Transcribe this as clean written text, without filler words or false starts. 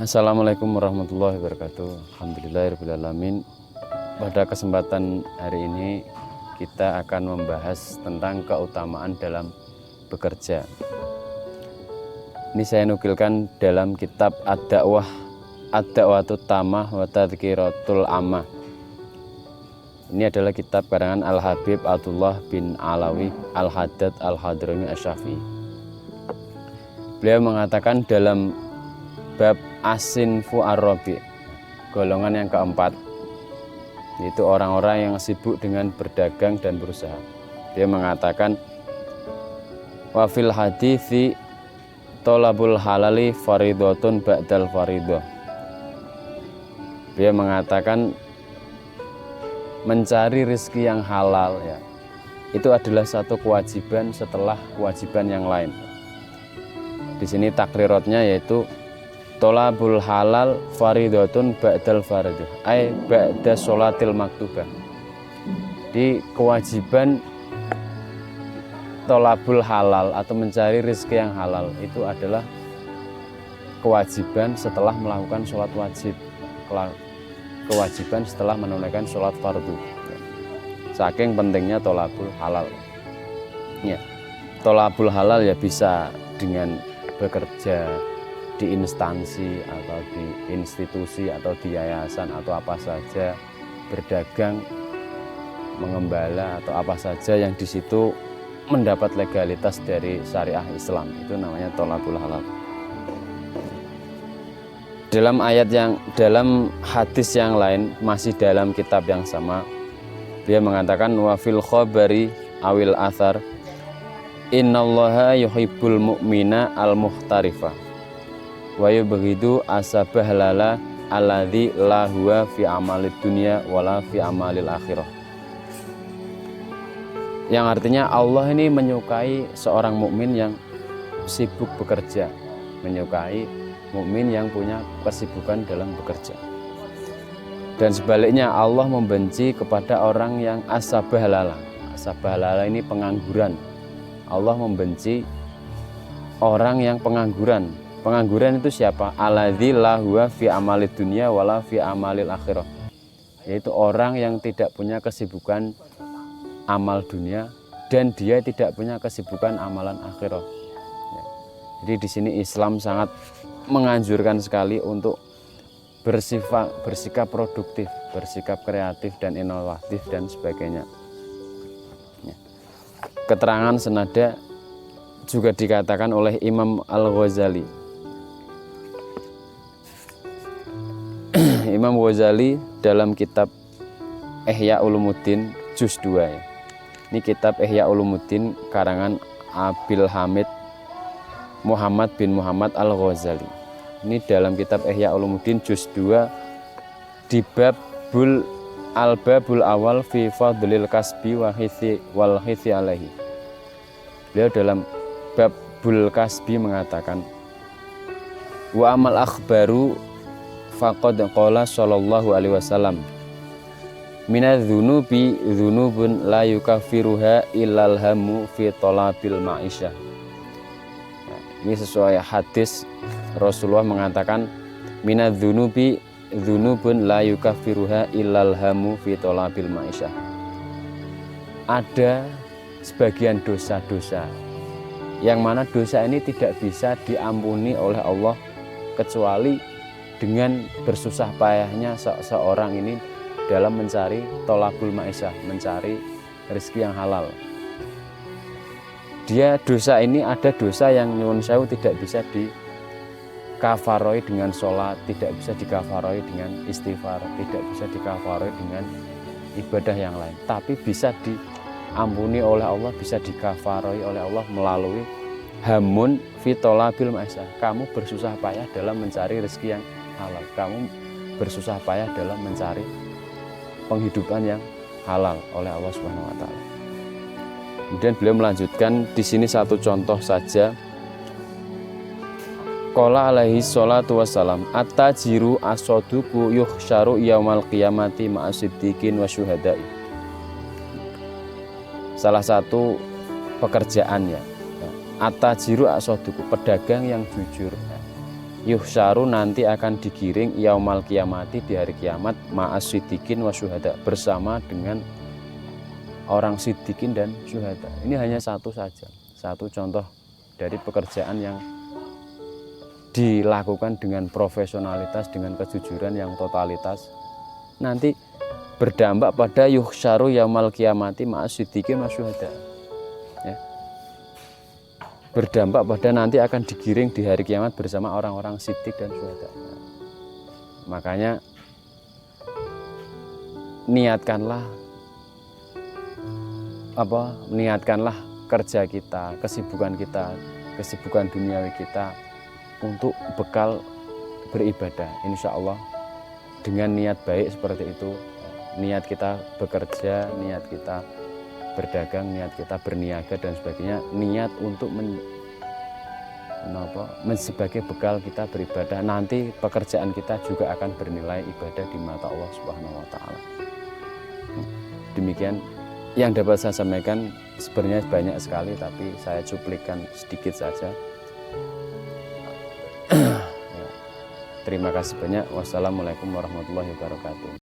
Assalamualaikum warahmatullahi wabarakatuh. Alhamdulillahirrahmanirrahim. Pada kesempatan hari ini kita akan membahas tentang keutamaan dalam bekerja. Ini saya nukilkan dalam kitab Ad-Da'watut Tamah wa Tadhkiratul Ammah. Ini adalah kitab karangan Al-Habib Abdullah bin Alawi Al-Haddad Al-Hadrami Asy-Syafi'i. Beliau mengatakan dalam bab As-Sinfu Ar-Rabi', golongan yang keempat, yaitu orang-orang yang sibuk dengan berdagang dan berusaha. Dia mengatakan wa fil hadithi tolabul halali faridotun ba'dal faridoh. Dia mengatakan mencari rezeki yang halal ya, itu adalah satu kewajiban setelah kewajiban yang lain. Di sini takriratnya yaitu tolabul halal faridotun ba'dal faridoh, ay ba'da sholatil maktubah. Di kewajiban tolabul halal atau mencari rezeki yang halal itu adalah kewajiban setelah melakukan sholat wajib, kewajiban setelah menunaikan sholat fardu. Saking pentingnya tolabul halal ya. Tolabul halal ya bisa dengan bekerja di instansi atau di institusi atau di yayasan atau apa saja, berdagang, mengembala atau apa saja yang di situ mendapat legalitas dari syariah Islam, itu namanya tolabul halal. Dalam hadis yang lain masih dalam kitab yang sama, dia mengatakan wa fil khabari awil athar innallaha yuhibbul mu'mina al-muhtarifa wa yubghidu asabahlala alladzi la huwa fi amalid dunya wala fi amalil akhirah. Yang artinya Allah ini menyukai seorang mukmin yang sibuk bekerja, menyukai mukmin yang punya kesibukan dalam bekerja. Dan sebaliknya Allah membenci kepada orang yang asabahlala. Asabahlala ini pengangguran. Allah membenci orang yang pengangguran. Pengangguran itu siapa? Alladzi la huwa fi amalid dunya wala fi amalil akhirah. Yaitu orang yang tidak punya kesibukan amal dunia dan dia tidak punya kesibukan amalan akhirah. Ya. Jadi di sini Islam sangat menganjurkan sekali untuk bersikap produktif, bersikap kreatif dan inovatif dan sebagainya. Ya. Keterangan senada juga dikatakan oleh Imam Al-Ghazali. Imam Ghazali dalam kitab Ihya Ulumuddin juz 2 ya. Ini kitab Ihya Ulumuddin karangan Abil Hamid Muhammad bin Muhammad Al-Ghazali. Ini dalam kitab Ihya Ulumuddin juz 2 di babul al-babul awal fi fadlil kasbi wal hithi alaihi. Beliau dalam babul kasbi mengatakan wa amal akhbaru faqad qala sallallahu alaihi wasallam minadz-dzunubi dzunubun la yukaffiruha illal hammu fi talabil ma'isyah. Nah, ini sesuai hadis Rasulullah mengatakan minadz-dzunubi dzunubun la yukaffiruha illal hammu fi talabil ma'isyah. Ada sebagian dosa-dosa yang mana dosa ini tidak bisa diampuni oleh Allah kecuali dengan bersusah payahnya seorang ini dalam mencari tolabul ma'isyah, mencari rezeki yang halal. Dosa ini ada dosa yang nyuwun sewu tidak bisa dikafaroi dengan sholat, tidak bisa dikafaroi dengan istighfar, tidak bisa dikafaroi dengan ibadah yang lain, tapi bisa diampuni oleh Allah, bisa dikafaroi oleh Allah melalui hamun fi tolabil ma'isyah. Kamu bersusah payah dalam mencari rezeki yang halal, kamu bersusah payah dalam mencari penghidupan yang halal oleh Allah Subhanahu wa taala. Kemudian beliau melanjutkan di sini satu contoh saja. Qala alaihi sholatu wassalam at-tajiru as-saduqu yuhsyaru yaumal qiyamati ma'as-siddiqin wa syuhada'i. Salah satu pekerjaannya at-tajiru as-saduqu, pedagang yang jujur. yuhsyaru nanti akan digiring yaumal kiamati di hari kiamat ma'as siddiqin wa syuhada bersama dengan orang siddiqin dan syuhada. Ini hanya satu saja, satu contoh dari pekerjaan yang dilakukan dengan profesionalitas, dengan kejujuran yang totalitas, nanti berdampak pada yuhsyaru yaumal kiamati ma'as siddiqin wa syuhada. Ya. Berdampak pada nanti akan digiring di hari kiamat bersama orang-orang siddiq dan syuhada. Makanya niatkanlah kerja kita, kesibukan duniawi kita untuk bekal beribadah. Insya Allah dengan niat baik seperti itu, niat kita bekerja, niat kita berdagang, niat kita berniaga dan sebagainya, niat untuk sebagai bekal kita beribadah, nanti pekerjaan kita juga akan bernilai ibadah di mata Allah Subhanahu wa taala. Demikian yang dapat saya sampaikan, sebenarnya banyak sekali tapi saya cuplikan sedikit saja. Terima kasih banyak. Wassalamualaikum warahmatullahi wabarakatuh.